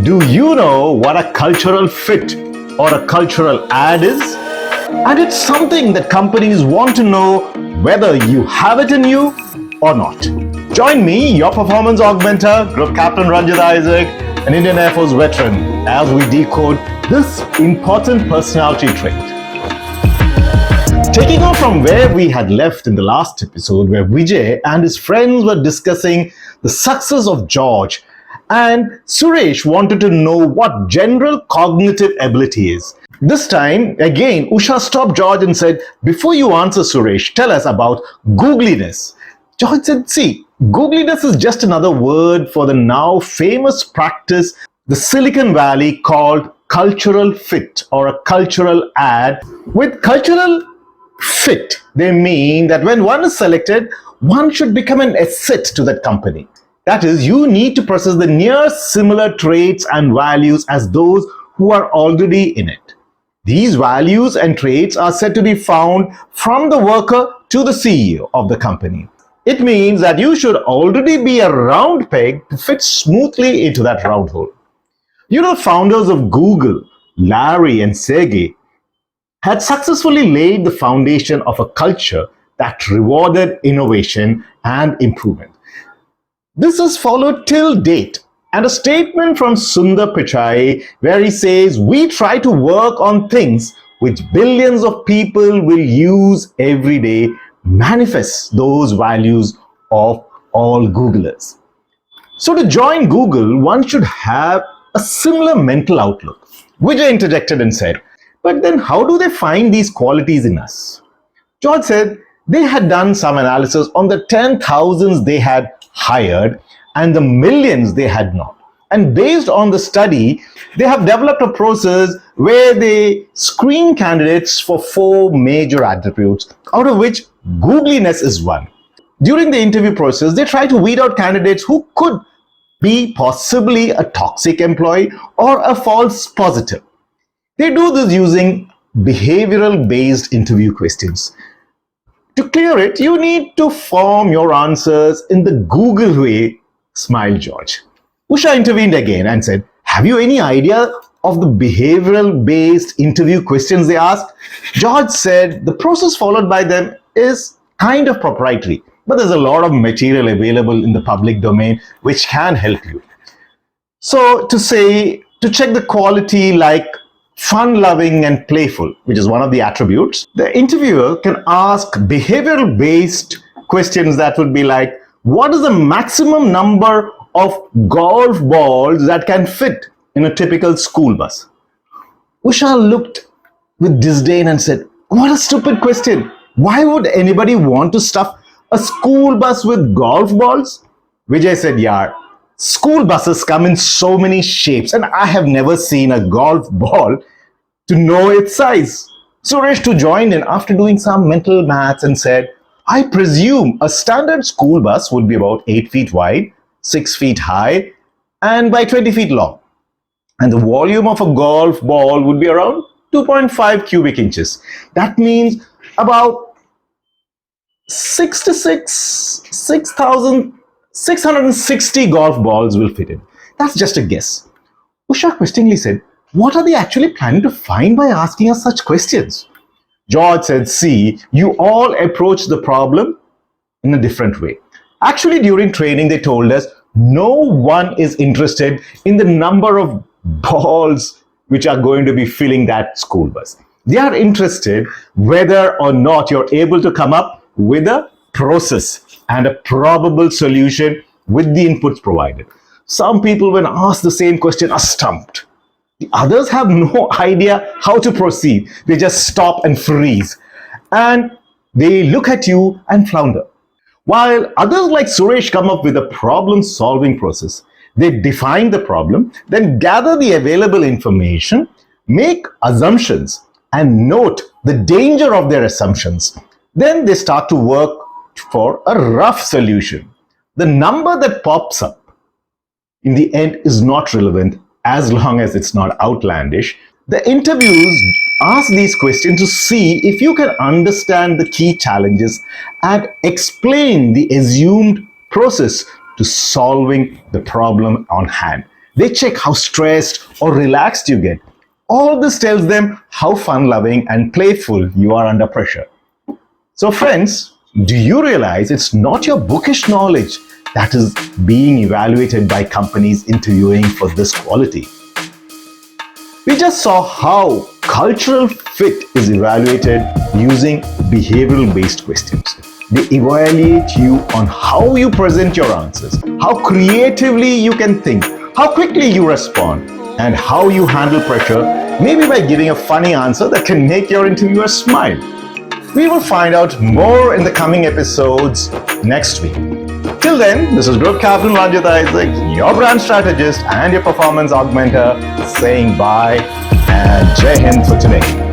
Do you know what a cultural fit or a cultural ad is? And it's something that companies want to know whether you have it in you or not. Join me, your performance augmenter, Group Captain Ranjit Isaac, an Indian Airforce veteran, as we decode this important personality trait. Taking off from where we had left in the last episode, where Vijay and his friends were discussing the success of George, and Suresh wanted to know what general cognitive ability is. This time, again, Usha stopped George and said, "Before you answer, Suresh, tell us about googliness." George said, "See, googliness is just another word for the now famous practice, the Silicon Valley, called cultural fit or a cultural ad. With cultural fit, they mean that when one is selected, one should become an asset to that company. That is, you need to possess the near similar traits and values as those who are already in it. These values and traits are said to be found from the worker to the CEO of the company. It means that you should already be a round peg to fit smoothly into that round hole. You know, founders of Google, Larry and Sergey, had successfully laid the foundation of a culture that rewarded innovation and improvement. This is followed till date, and a statement from Sundar Pichai where he says, "We try to work on things which billions of people will use every day," manifests those values of all Googlers. So to join Google, one should have a similar mental outlook. Vijay interjected and said, "But then how do they find these qualities in us?" George said they had done some analysis on the 10,000s they had hired and the millions they had not. And based on the study, they have developed a process where they screen candidates for 4 major attributes, out of which googliness is one. During the interview process, they try to weed out candidates who could be possibly a toxic employee or a false positive. They do this using behavioral-based interview questions. To clear it, you need to form your answers in the Google way, smiled George. Usha intervened again and said, "Have you any idea of the behavioral-based interview questions they ask?" George said the process followed by them is kind of proprietary, but there's a lot of material available in the public domain which can help you. So to check the quality like fun-loving and playful, which is one of the attributes, the interviewer can ask behavioral-based questions that would be like, what is the maximum number of golf balls that can fit in a typical school bus? Usha looked with disdain and said, "What a stupid question. Why would anybody want to stuff a school bus with golf balls?" Vijay said, "Yeah, school buses come in so many shapes and I have never seen a golf ball to know its size." Suresh too joined in after doing some mental maths and said, "I presume a standard school bus would be about 8 feet wide, 6 feet high, and by 20 feet long. And the volume of a golf ball would be around 2.5 cubic inches. That means about 6,660 golf balls will fit in. That's just a guess." Usha questioningly said, "What are they actually planning to find by asking us such questions?" George said, "See, you all approach the problem in a different way. Actually, during training, they told us no one is interested in the number of balls which are going to be filling that school bus. They are interested whether or not you're able to come up with a process and a probable solution with the inputs provided." Some people, when asked the same question, are stumped. The others have no idea how to proceed. They just stop and freeze. And they look at you and flounder. While others like Suresh come up with a problem-solving process, they define the problem, then gather the available information, make assumptions, and note the danger of their assumptions. Then they start to work for a rough solution. The number that pops up in the end is not relevant as long as it's not outlandish. The interviews ask these questions to see if you can understand the key challenges and explain the assumed process to solving the problem on hand. They check how stressed or relaxed you get. All this tells them how fun-loving and playful you are under pressure. So friends, do you realize it's not your bookish knowledge that is being evaluated by companies interviewing for this quality? We just saw how cultural fit is evaluated using behavioral-based questions. They evaluate you on how you present your answers, how creatively you can think, how quickly you respond, and how you handle pressure, maybe by giving a funny answer that can make your interviewer smile. We will find out more in the coming episodes next week. Till then, this is Group Captain Ranjit Isaac, your brand strategist and your performance augmenter, saying bye and Jai Hind for today.